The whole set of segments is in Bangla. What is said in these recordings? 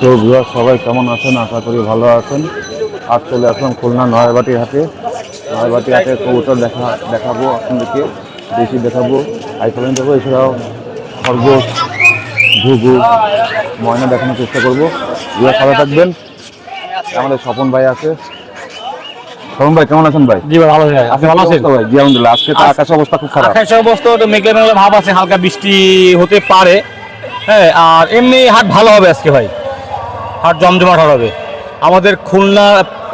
তো ভিউয়ার সবাই কেমন আছেন? আশা করি ভালো আছেন। আজ চলে আসলাম খুলনা নয়াবাটি হাটে। নয়াবাটি হাটে কবুতর দেখাবো আপনাদেরকে, দেশি দেখাবো, আইফোন দেখাবো, এছাড়াও খরগোশ, ঘুঘু, ময়না দেখানোর চেষ্টা করবো। ভিউয়ার ভালো থাকবেন। আমাদের স্বপন ভাই আছে। স্বপন ভাই কেমন আছেন ভাই? জি ভাই, ভালো আছি। আপনি ভালো আছেন? ভাই জি আলহামদুলিল্লাহ। আজকে তো আকাশের অবস্থা খুব খারাপ। আকাশের অবস্থা তো মেঘলা মেঘলা ভাব আছে, হালকা বৃষ্টি হতে পারে। হ্যাঁ, আর এমনি হাট ভালো হবে আজকে ভাই, হাট জমজমাট হবে। আমাদের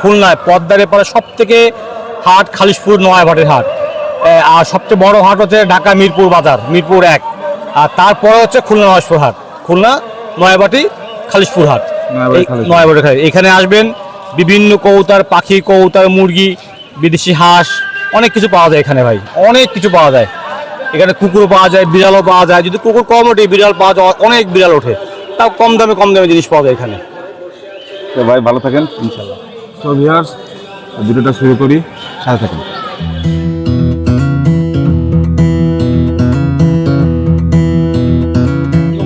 খুলনায় পদ্মার এপারে সব থেকে হাট খালিশপুর নয়াবাটির হাট। আর সবচেয়ে বড় হাট হচ্ছে ঢাকা মিরপুর বাজার, মিরপুর 1। আর তারপরে হচ্ছে খুলনা নয়াজপুর হাট, খুলনা নয়াবাটি খালিশপুর হাট। নয়াবাটি হাট এখানে আসবেন, বিভিন্ন কবুতর, পাখি, কবুতর, মুরগি, বিদেশি হাঁস, অনেক কিছু পাওয়া যায় এখানে ভাই, অনেক কিছু পাওয়া যায় এখানে। কুকুরও পাওয়া যায়, বিড়ালও পাওয়া যায়। যদি কুকুর কম ওঠে, বিড়াল পাওয়া যায়, অনেক বিড়াল ওঠে। তাও কম দামে জিনিস পাওয়া যায় এখানে। তো ভাই ভালো থাকেন ইনশাআল্লাহ। তো ভিউয়ার্স, ভিডিওটা শুরু করি, সাথে থাকেন।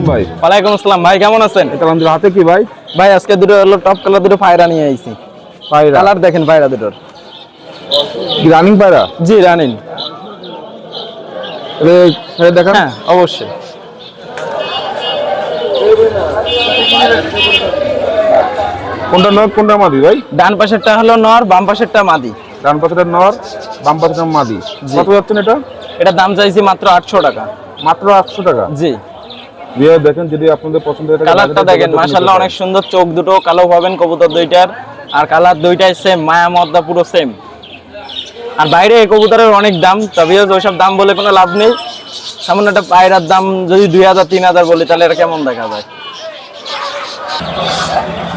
ভাই ওয়ালাইকুম আসসালাম ভাই, কেমন আছেন? এটা আমাদের হাতে কি ভাই? ভাই আজকে দুটো হলো টপ কালার দুটো পায়রা নিয়ে আইছি। পায়রা কালার দেখেন পায়রা দুটোর। কি রানিং পায়রা? জি রানিং। এটা দেখান। হ্যাঁ অবশ্যই। কোনটা নর কোনটা মাদি ভাই? ডান পাশেরটা হলো নর, বাম পাশেরটা মাদি। ডান পাশেটা নর, বাম পাশেটা মাদি। কত যাচ্ছেন এটা? এটা দাম চাইছি মাত্র 800 টাকা। মাত্র 800 টাকা? জি। ভিডিও দেখেন, যদি আপনাদের পছন্দ হয় কালারটা দেখেন, মাশাআল্লাহ অনেক সুন্দর। চোখ দুটো কালো পাবেন কবুতর দুইটার, আর কালার দুইটাই সেম, মায়া মদ্দা পুরো সেম। আর বাইরে এই কবুতরের অনেক দাম, তবে ওইসব দাম বলে কোনো লাভ নেই। সামান্য একটা পায়রার দাম যদি 2000-3000 বলি, তাহলে এটা কেমন দেখা যায়?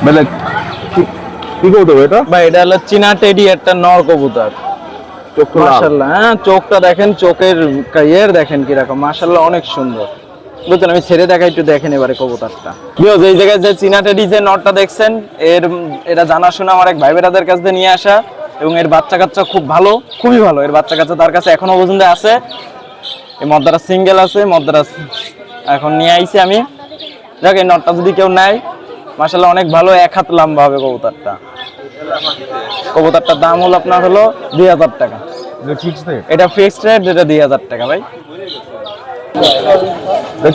মানে কি কবুতর এটা? ভাই এটা হলো চীনা টেডি, একটা নর কবুতর। মাশাআল্লাহ, হ্যাঁ চোখটা দেখেন, চোখের ইয়ের দেখেন কিরকম, মাশাআল্লাহ অনেক সুন্দর। বুঝছেন, আমি ছেড়ে দেখাই, একটু দেখেন এবারে কবুতরটা। বিয়জ এই জায়গায় যে চীনা টেডি যে নরটা দেখছেন, এটা জানাশোনা আমার এক ভাই বেরাদের কাছ থেকে নিয়ে আসা, এবং এর বাচ্চা কাচ্চা খুব ভালো, খুবই ভালো। এর বাচ্চা কাচ্চা তার কাছে এখনো পর্যন্ত আছে। এই মদ্দারা সিঙ্গেল আছে, মদ্দারা এখন নিয়ে আইছি আমি। দেখ এই নরটা যদি কেউ নেয়, মাশাআল্লাহ অনেক ভালো, 1 হাত লম্বা হবে কবুতরটা। কবুতরটার দাম হলো আপনার হলো 2000 টাকা। এটা ফিক্সড রেট, এটা 2000 টাকা ভাই।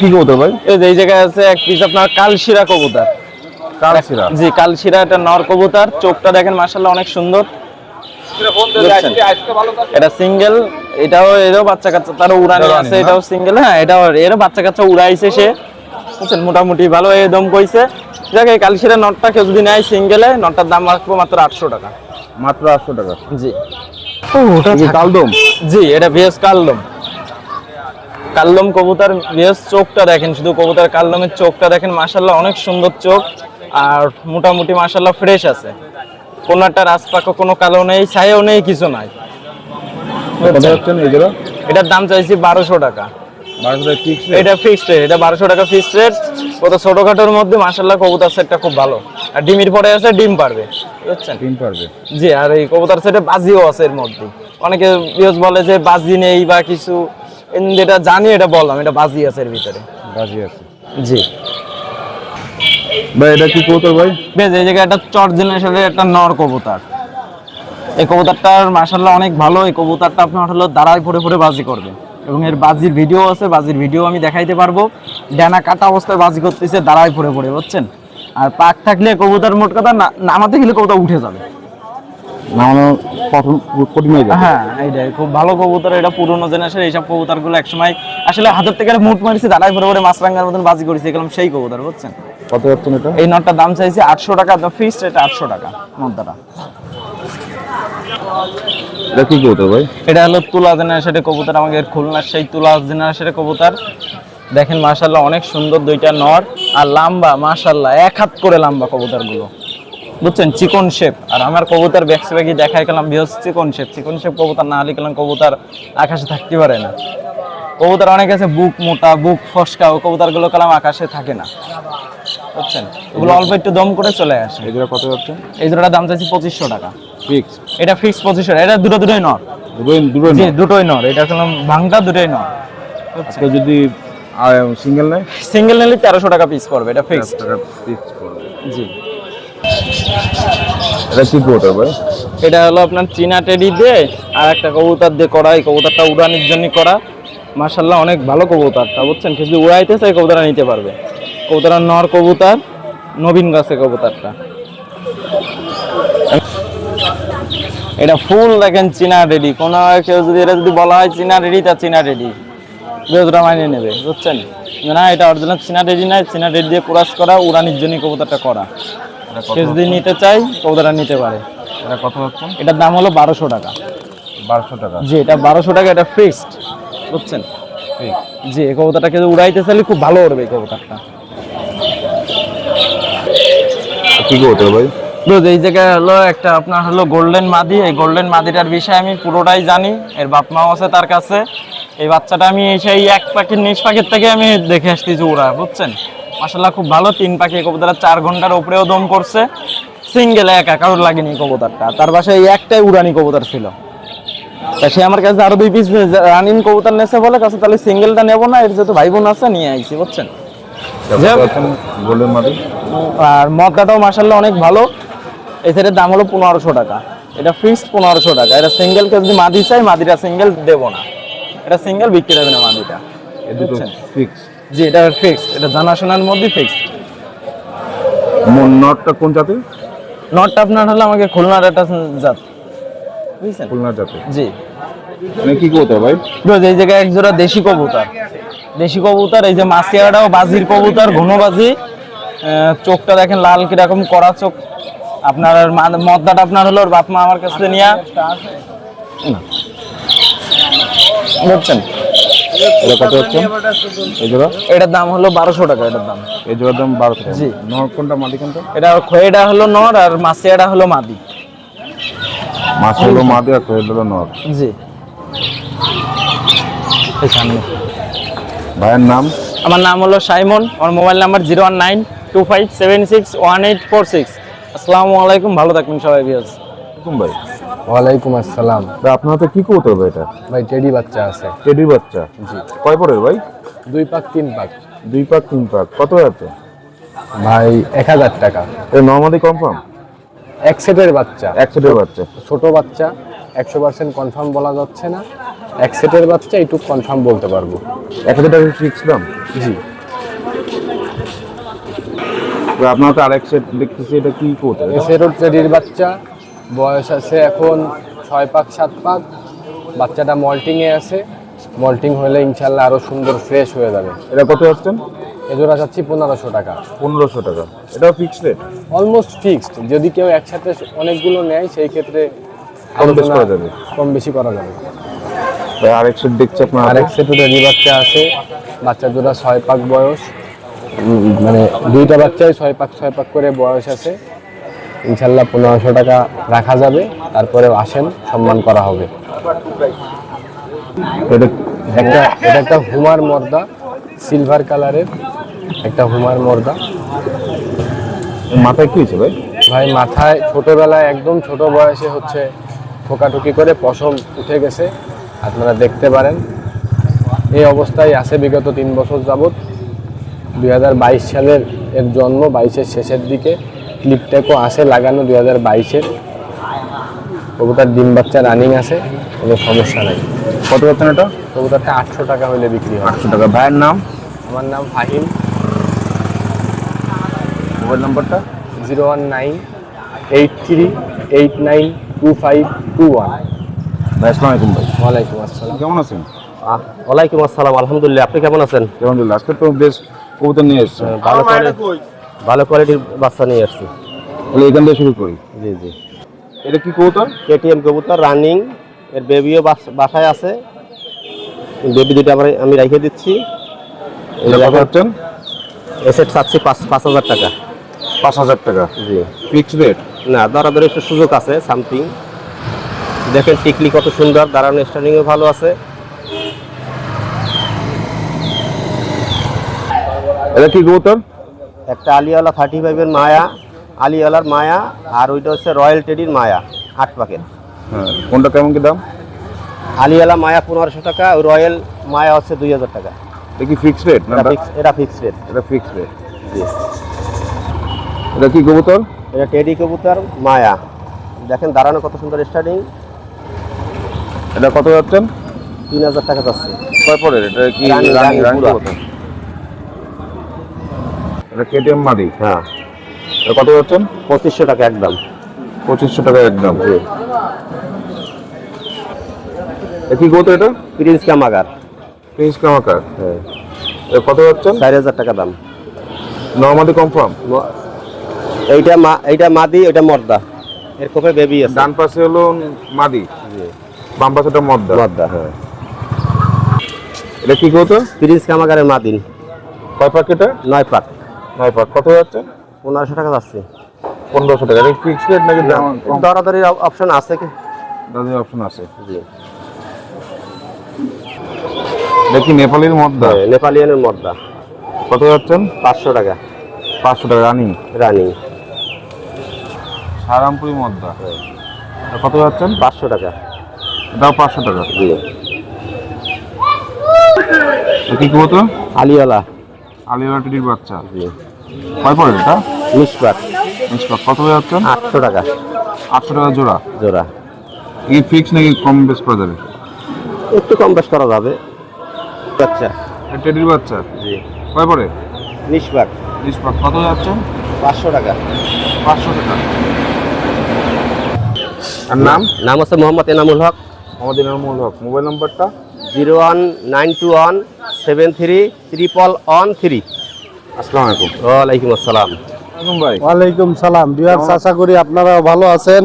কি কবুতর ভাই? এই জায়গায় আছে এক পিস আপনার কালশিরা কবুতর। কালশিরা? জি কালশিরা, এটা নর কবুতর। চোখটা দেখেন মাশাআল্লাহ অনেক সুন্দর। এটা সিঙ্গেল, এরও বাচ্চা কাচ্চা তারও উড়ানি আছে। এটাও সিঙ্গেল, হ্যাঁ এরও বাচ্চা কাচ্চা উড়াইছে সে, বুঝছেন, মোটামুটি ভালো একদম কইছে। দেখ এই কালশিরা নটটা কেউ যদি নেয় সিঙ্গেলে, নটটার দাম রাখবো মাত্র 800 টাকা। মাত্র 800 টাকা? জি। কালদম? জি এটা ভিএস কালদম। কালদম কবুতর ভিএস। চোখটা দেখেন, শুধু কবুতর কালদমের চোখটা দেখেন, মাশাআল্লাহ অনেক সুন্দর চোখ। আর মোটামুটি মাশাআল্লাহ ফ্রেশ আছে, কোনো একটা রাজপাকা, কোনো কালো নেই, ছায়াও নেই, কিছু নাই। এটার দাম চাইছি 1200 টাকা। এটা ফিক্সড রেট, এটা 1200 টাকা ফিক্সড রেট। কত ছোটখাটোর মধ্যে মাশাআল্লাহ কবুতর সেটটা খুব ভালো। আর ডিমের পরে আছে, ডিম পারবে, বুঝছেন? ডিম পারবে, জি। আর এই কবুতর সেটে বাজিও আছে এর মধ্যে। অনেকে ভিউজ বলে যে বাজি নেই বা কিছু, যেটা জানি এটা বললাম, এটা বাজি আছে এর ভিতরে। বাজি আছে? জি ভাই এটা কি কবুতর ভাই? বেশ, এই জায়গায় একটা চট জেনারেশনের একটা নর কবুতর। এই কবুতরটার মাশাআল্লাহ অনেক ভালো। এই কবুতরটা আপনার হলো দাঁড়ায় পড়ে পড়ে বাজি করবে, এবং এর বাজির ভিডিও আছে, বাজির ভিডিও আমি দেখাইতে পারবো। ডানা কাটা অবস্থায় বাজি করতেছে দাঁড়ায় পড়ে পড়ে, বুঝছেন? আর পাক থাকলে কবুতর মোট কথা নামাতে গেলে কবুতর উঠে যাবে, নামানো কঠিন হয়ে যাবে। হ্যাঁ এইটাই খুব ভালো কবুতর। এটা পুরোনো জেনারেশন। এইসব কবুতরগুলো একসময় আসলে হাতের থেকে মুট মারিছে, দাঁড়ায় পড়ে পড়ে মাছরাঙ্গার মতন বাজি করেছে, এগুলো সেই কবুতর, বুঝছেন? কত যাচ্ছেন এটা? এই নটটার দাম চাইছে 800 টাকা, ফিক্সড রেট 800 টাকা নটটা। এটা কি কবুতর ভাই? এটা হলো তুলা জেনারেশনের কবুতর, আমাদের খুলনার সেই তুলা জেনারেশনের কবুতর। দেখেন মাশাআল্লাহ অনেক সুন্দর, দুইটা নর, আর লম্বা মাশাআল্লাহ 1 হাত করে লম্বা কবুতরগুলো, বুঝছেন? চিকন শেপ। আর আমার কবুতর ব্যাকসব্যাগি দেখাই গেলাম বিহস চিকন শেপ কবুতর না হলে গেলাম কবুতর আকাশে থাকতে পারে না। কবুতর অনেক আছে বুক মোটা, বুক ফসকা, ও কবুতরগুলো কালাম আকাশে থাকে না, বুঝছেন? ওগুলো অল্প একটু দম করে চলে আসে। এই জোড়া কত যাচ্ছে? এই জোড়াটার দাম চাইছি 2500 টাকা ফিক্স। এটা ফিক্স 2500। এটা দুটোই নর। জি দুটোই নর। এটা হলো ভাঙটা, দুটোই নর। যদি সিঙ্গেল নেয়? সিঙ্গেল নিলে 1300 টাকা পিস পড়বে, এটা ফিক্স। 1300 টাকা পিস পড়বে। জি, এটা কি কবুতর ভাই? এটা হলো আপনার চীনা টেডি দিয়ে আর একটা কবুতর দিয়ে করা। এই কবুতরটা উড়ানির জন্য করা। মাশাআল্লাহ অনেক ভালো কবুতরটা, বুঝছেন? কিছু উড়াইতে চাই কবুতরটা নিতে পারবে। কবুতরের নর কবুতর, নবীন গাছে কবুতরটা। এটা ফুল দেখেন চীনা রেডি। কোনো কেউ যদি এটা যদি বলা হয় চীনা রেডি, তা চীনা রেডি বেজরা মাইনে নেবে, বুঝছেন? না, এটা অরিজিনাল চীনা রেডি নয়, চীনা রেডি দিয়ে ক্রস করা, উড়ানির জন্য কবুতরটা করা। কেউ যদি নিতে চাই কবুতরটা নিতে পারে। এটা কত হচ্ছে? এটার দাম হলো 1200 টাকা। 1200 টাকা। জি, এটা 1200 টাকা, এটা ফিক্সড, বুঝছেন? ঠিক। জি, এই কবুতরটা কেউ উড়াইতে চাইলে খুব ভালো উড়বে এই কবুতরটা। কি কবুতর ভাই? বুঝ, এই জায়গায় হলো একটা আপনার হলো গোল্ডেন মাদি। এই গোল্ডেন মাদিটার বিষয়ে আমি পুরোটাই জানি। এর বাপ মাও আছে তার কাছে। এই বাচ্চাটা আমি সেই এক পাখির নিজ পাখির থেকে আমি দেখে আসতেছি উড়া, বুঝছেন? মাশাআল্লাহ খুব ভালো। 3 পাখি কবুতরটা 4 ঘন্টার উপরেও দম করছে, সিঙ্গেল একা, কারোর লাগেনি কবুতরটা। তার বাসায় এই একটাই উড়ানি কবুতর ছিল। তা সে আমার কাছে আরো 2 পিস রানিং কবুতর নেছে বলে কাছে, তাহলে সিঙ্গেলটা নেবো না, এর যেহেতু ভাই বোন আছে নিয়ে আইছি, বুঝছেন? গোল্ডেন মাদি। আর মদ্দাটাও মাশাআল্লাহ অনেক ভালো। এই সেটের দাম হলো 1500 টাকা। এটা ফিক্সড 1500 টাকা। এটা সিঙ্গেল কেউ যদি মাদি চাই, মাদিটা সিঙ্গেল দেবো না, এটা সিঙ্গেল বিক্রি হবে না মাদিটা। এই দুটো ফিক্স? জি, এটা ফিক্সড, এটা জানাশোনার মধ্যে ফিক্সড। নটটা কোন জাতের? নটটা আপনার হলো আমাকে খুলনার একটা জাত, বুঝছেন? খুলনা জাতের। জি। মানে কি কবুতর ভাই? এই জায়গায় এক জোড়া দেশি কবুতর। দেশি কবুতর, এই যে মাসিয়াটাও বাজির কবুতর, ঘনবাজি। চোখটা দেখেন লাল কিরকম করা চোখ। আপনার মদ্দাটা আপনার হলো ওর বাপ মা আমার কাছে নিয়ে, বুঝছেন? এটা কত হচ্ছে এই জোড়া? এটার দাম হলো 1200 টাকা। এটার দাম, এই জোড়ার দাম 1200 টাকা। জি। নর কোনটা মাদি কোনটা? এটা খয়েটা হলো নর আর মাসিয়াটা হলো মাদি। মাছ হলো মাদি আর কোয়েল হলো নর। জি। এই সামনে ভাইয়ের নাম? আমার নাম হলো সাইমন। আমার মোবাইল নাম্বার 01925761846। আসসালামু আলাইকুম, ভালো থাকবেন সবাই। ভিউয়ার্স ভাই ওয়ালাইকুম আসসালাম। আপনার হাতে কি কবুতর ভাই? এটা ভাই টেডি বাচ্চা আছে। টেডি বাচ্চা? জি। কয় পরের ভাই? 2 পাক 3 পাক। 2 পাক 3 পাক। কত আছে ভাই 1000 টাকা। এই নরমালি কনফার্ম? এক সেটের বাচ্চা। এক সেটের বাচ্চা? ছোট বাচ্চা, 100% কনফার্ম বলা যাচ্ছে না। এক সেটের বাচ্চা একটু কনফার্ম বলতে পারবো। 1000 টাকা ফিক্স দাম? জি। তো আপনার তো আরেক সেট দেখতেছি, এটা কি কবুতর? এই সেটের টেডির বাচ্চা, বয়স আছে এখন 6 পাক 7 পাক। বাচ্চাটা মল্টিংয়ে আছে। মল্টিং হলে ইনশাল্লাহ আরো সুন্দর ফ্রেশ হয়ে যাবে। এটা কত আসছেন? এজোড়া চাচ্ছি 1500 টাকা। 1500 টাকা। এটাও ফিক্স রেট? Almost fixed. যদি কেউ একসাথে অনেকগুলো নেয় সেই ক্ষেত্রে কম বেশি করা যাবে? কম বেশি করা যাবে। ভাই আরেক সেট দেখছি আপনার হাতে। আরেক সেটে রেডি বাচ্চা আছে। বাচ্চা দুটা 6 পাক বয়স, মানে দুইটা বাচ্চাই 6 পাক করে বয়স আছে। ইনশাল্লাহ 1500 টাকা রাখা যাবে। তারপরে আসেন, সম্মান করা হবে। এটা এটা একটা হুমার মর্দা, সিলভার কালারের একটা হুমার মর্দা। মাথায় কি হয়েছে ভাই? ভাই মাথায় ছোটবেলায় একদম ছোট বয়সে হচ্ছে ঠোকাঠুকি করে পশম উঠে গেছে, আপনারা দেখতে পারেন। এই অবস্থায় আছে বিগত 3 বছর যাবত। 2022 সালের এর জন্ম, 22-এর শেষের দিকে। ক্লিপটেকও আছে লাগানো 2022-এর। কবুতর ডিম বাচ্চা রানিং আছে, কোনো সমস্যা নাই। কত পাচ্ছেন এটা? কবুতরটা 800 টাকা হলে বিক্রি হয়। 800 টাকা। ভাইয়ের নাম? আমার নাম ফাহিম। মোবাইল নাম্বারটা? 01983892521। ভাই আসসালামু আলাইকুম ভাই। ওয়ালাইকুম আসসালাম। কেমন আছেন? ওয়ালাইকুম আসসালাম, আলহামদুলিল্লাহ। আপনি কেমন আছেন? আলহামদুলিল্লাহ। আজকে তো বেশ কবুতর নিয়ে এসেছেন। ভালো কোয়ালিটির বাচ্চা নিয়ে আসছি। তাহলে এখান থেকে শুরু করি। জি জি। এটা কি কবুতর? কেটিএম কবুতর রানিং। এর বেবিও বাসায় আছে। বেবি দুটো আমি রেখে দিচ্ছি। এটা কত পাচ্ছেন? এসেট চাচ্ছি 5,000 টাকা। 5000 টাকা? জি। Fixed rate? না, দরাদরি একটু সুযোগ আছে সামথিং। দেখেন টিকলি কত সুন্দর, দাঁড়ানো স্ট্যান্ডিংও ভালো আছে। এটা কি কবুতর? একটা আলিওয়ালা 35-এর মায়া, আলিওয়ালার মায়া, আর ওইটা হচ্ছে রয়্যাল টেডির মায়া 8 পাকের। হ্যাঁ, কোনটা কেমন কি দাম? আলিওয়ালা মায়া 1500 টাকা, ওই রয়্যাল মায়া হচ্ছে 2000 টাকা। এটা কি ফিক্সড রেট না? এটা ফিক্সড রেট। এটা ফিক্সড রেট। জি। এটা কি কবুতর? এটা টেডি কবুতর মায়া, দেখেন দাঁড়ানো কত সুন্দর স্টার্টিং। এটা কত যাচ্ছেন? 3000 টাকা যাচ্ছে। কয় পরের? এটা কি রানী, রানী রানী, পুরা। কবুতর? এটা কেটিএম মাদি। হ্যাঁ, এটা কত যাচ্ছেন? 2500 টাকা একদম। 2500 টাকা একদম। এটা কি কবুতর? এটা প্রিন্স কামাগার। প্রিন্স কামাকার। হ্যাঁ, এটা কত যাচ্ছেন? 4000 টাকা দাম। নরমাদি কনফার্ম। এইটা মাদি, ওইটা মর্দা, এর কোপে বেবি আছে। ডান পাশে হলো মাদি, বাম পাশে এটা মদ্দা। মর্দা, হ্যাঁ। এটা কি কবুতর? প্রিন্স কামাগারের মাদিন, কয় পাক এটা? 9 পাক। 9 পাক। কত যাচ্ছে? 1500 টাকা যাচ্ছে। 1500 টাকা। এটা ফিক্সড রেট নাকি দাম কম? দরাদরির অপশন আছে কি? দামের অপশন আছে। জি, এটা কি নেপালির মদ্দা? হ্যাঁ, নেপালিয়ানের মর্দা। কত যাচ্ছেন? 500 টাকা 500 টাকা রানিং। রানি। সারামপুরি মদ্দা। এটা কত যাচ্ছেন? 500 টাকা। এটাও 500 টাকা। জি, এটা কি কবুতর? আলিওয়ালা। আলিওলা টিটির বাচ্চা। জি, কয় পরে এটা? 20 পাক। কত যাচ্ছেন? 800 টাকা 800 টাকা জোড়া। জোড়া। এই ফিক্স নাকি কম বেশ করা যাবে? একটু কম বেশ করা যাবে। আচ্ছা, এটা টেডির বাচ্চা। জি, কয় পরে? 20 পাক। 20 পাক। কত যাচ্ছেন? 500 টাকা। 500 টাকা। আর নাম? নাম হচ্ছে মোহাম্মদ এনামুল হক। আমাদের নামুল হক। মোবাইল নাম্বারটা? 01921731113। আসসালামু আলাইকুম। ওয়ালাইকুম আসসালাম। আসসালাম ভাই। ওয়ালাইকুম সালাম। ভিউয়ার্স, আশা করি আপনারা ভালো আছেন।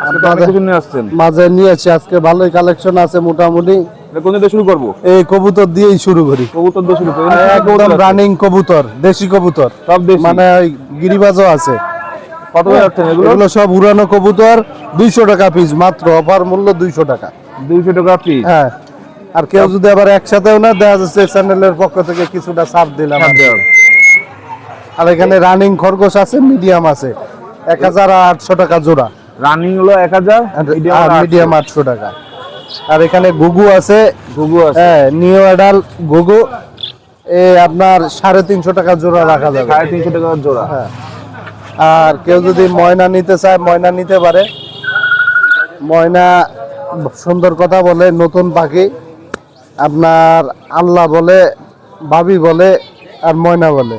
আজকে তো অনেক কিছু নিয়ে আসছেন। মাঝে নিয়েছি আজকে ভালোই কালেকশন আছে মোটামুটি। এটা কোন দিয়ে শুরু করবো? এই কবুতর দিয়েই শুরু করি। কবুতর দিয়ে শুরু করি। একদম রানিং কবুতর, দেশি কবুতর, সব দেশি। মানে ওই গিরিবাজও আছে। কত যাচ্ছেন এগুলো? এগুলো সব উড়ানো কবুতর, 200 টাকা পিস মাত্র, অফার মূল্য 200 টাকা। 200 টাকা পিস। হ্যাঁ, আর কেউ যদি আবার একসাথেও না, দেখা যাচ্ছে চ্যানেলের পক্ষ থেকে কিছুটা ছাড় দিলাম। আর এখানে রানিং খরগোশ আছে, মিডিয়াম আছে, 1800 টাকা জোড়া। রানিং হলো 1000, আর মিডিয়াম 800 টাকা। আর এখানে গুগু আছে, ঘুঘু আছে। হ্যাঁ, নিউ অ্যাডাল গুগু, আপনার 350 টাকা জোড়া রাখা যাবে। 350 টাকা জোড়া। হ্যাঁ, আর কেউ যদি ময়না নিতে চায়, ময়না নিতে পারে। ময়না সুন্দর কথা বলে, নতুন পাখি, আপনার আল্লাহ বলে, ভাবি বলে, আর ময়না বলে,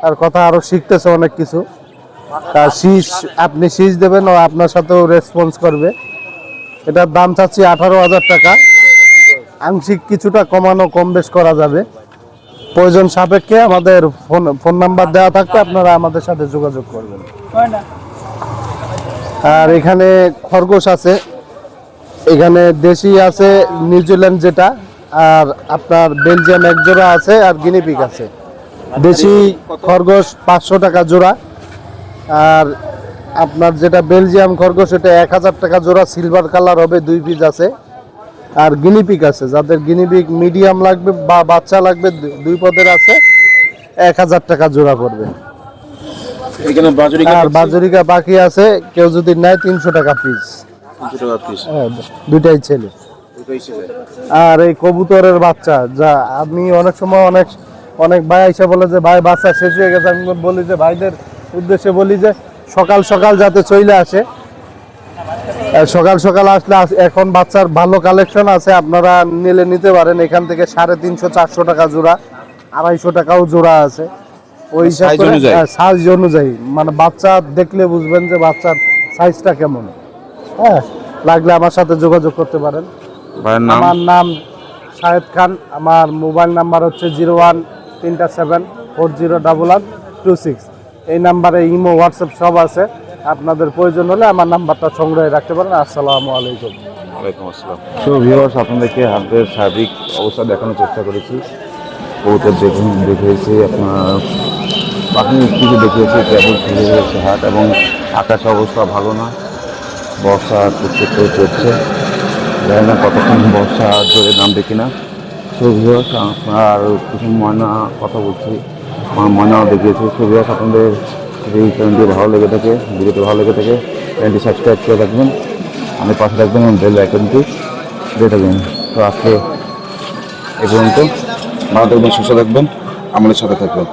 আর কথা আরো শিখতেছে অনেক কিছু। তার শীষ, আপনি শীষ দেবেন, ও আপনার সাথেও রেসপন্স করবে। এটার দাম চাচ্ছি 18,000 টাকা। আংশিক কিছুটা কমানো, কম বেশ করা যাবে। প্রয়োজন সাপেক্ষে আমাদের ফোন নাম্বার দেওয়া থাকবে, আপনারা আমাদের সাথে যোগাযোগ করবেন। আর এখানে খরগোশ আছে, এখানে দেশি আছে, নিউজিল্যান্ড যেটা, আর আপনার বেলজিয়াম এক জোড়া আছে, আর গিনিপিগ আছে। দেশি খরগোশ 500 টাকা জোড়া, আর আপনার যেটা বেলজিয়াম খরগোশ এটা 1000 টাকা জোড়া, সিলভার কালার হবে, 2 পিস আছে। আর গিনিপিগ আছে, যাদের গিনিপিগ মিডিয়াম লাগবে বা বাচ্চা লাগবে, 2 পদের আছে, 1000 টাকা জোড়া পড়বে। এখানে বাজুরিকা আর বাজুরিকা বাকি আছে, কেউ যদি নেয় 300 টাকা পিস। 300 টাকা পিস। হ্যাঁ, দুইটাই ছেলে। আর এই কবুতরের বাচ্চা, যা আমি অনেক সময় অনেক ভাই এসে বলে যে ভাই বাচ্চা শেষ হয়ে গেছে, আমি বলি যে ভাইদের উদ্দেশ্যে বলি যে সকাল সকাল যাতে চলে আসে। সকাল সকাল আসলে এখন বাচ্চার ভালো কালেকশন আছে, আপনারা নিলে নিতে পারেন। এখান থেকে 350-400 টাকা জোড়া, 250 টাকাও জোড়া আছে। ওই হিসাব করে সাইজ অনুযায়ী, মানে বাচ্চা দেখলে বুঝবেন যে বাচ্চার সাইজটা কেমন। হ্যাঁ, লাগলে আমার সাথে যোগাযোগ করতে পারেন। আমার নাম শাহেদ খান। আমার মোবাইল নাম্বার হচ্ছে 0137401126। এই নাম্বারে ইমো, হোয়াটসঅ্যাপ সব আছে। আপনাদের প্রয়োজন হলে আমার নাম্বারটা সংগ্রহে রাখতে পারেন। আসসালামু আলাইকুম। ওয়ালাইকুম আসসালাম। সো ভিউয়ার্স, আপনাদেরকে হাটের সার্বিক অবস্থা দেখানোর চেষ্টা করেছি। কবুতর দেখিয়েছি, আপনার পাখি কিছু দেখিয়েছি, কেবল ফিরে হয়েছে হাট, এবং আকাশ অবস্থা ভালো না, বর্ষা টুকটুক করে চলছে। জানি না কতক্ষণ বর্ষা জোরে নামবে কিনা। সো ভিউয়ার্স, আর কিছু ময়না কথা বলছি, ময়নাও দেখিয়েছি। সো ভিউয়ার্স, আপনাদের যদি চ্যানেলটি ভালো লেগে থাকে, ভিডিওটি ভালো লেগে থাকে, চ্যানেলটি সাবস্ক্রাইব করে রাখবেন, আমাদের পাশে রাখবেন এবং বেল আইকনটি দিয়ে থাকবেন। তো আজকে এ পর্যন্ত, ভালো থাকবেন, সুস্থ থাকবেন, আমাদের সাথে থাকবেন।